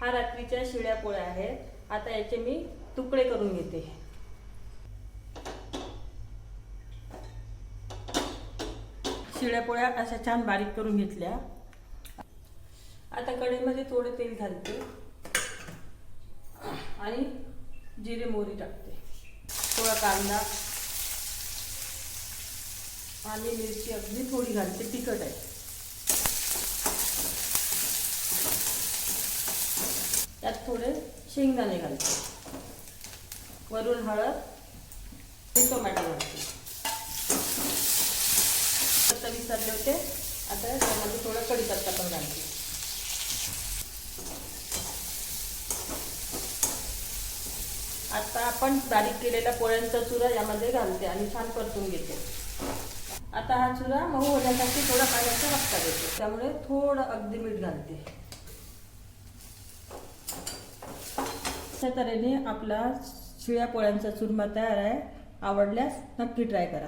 हा रात्रीच्या शिळ्या पोळ्या आहेत. आता याचे मी तुकडे करून घेते. शिळ्या पोळ्या अशा छान बारीक करून घेतल्या. आता कढईमध्ये थोडे तेल घालते आणि जिरे मोहरी टाकते. थोडा कांदा आणि मिरची अगदी थोडी घालते, तिखट आहे. त्यात थोडे शेंगदाणे घालते, वरून हळद आणि टोमॅटो घालते. आता विसरले होते, आता त्यामध्ये थोडा कढीपत्ता पण घालते. आता आपण बारीक केलेल्या पोळ्यांचा चुरा यामध्ये घालते आणि छान परतून घेते. आता हा चुरा मऊ होण्यासाठी थोडा पाण्याचा वाफा देते, त्यामुळे थोडं अगदी मीठ घालते. अशा तऱ्हेने आपला शिळ्या पोळ्यांचा चुरमा तयार आहे. आवडल्यास नक्की ट्राय करा.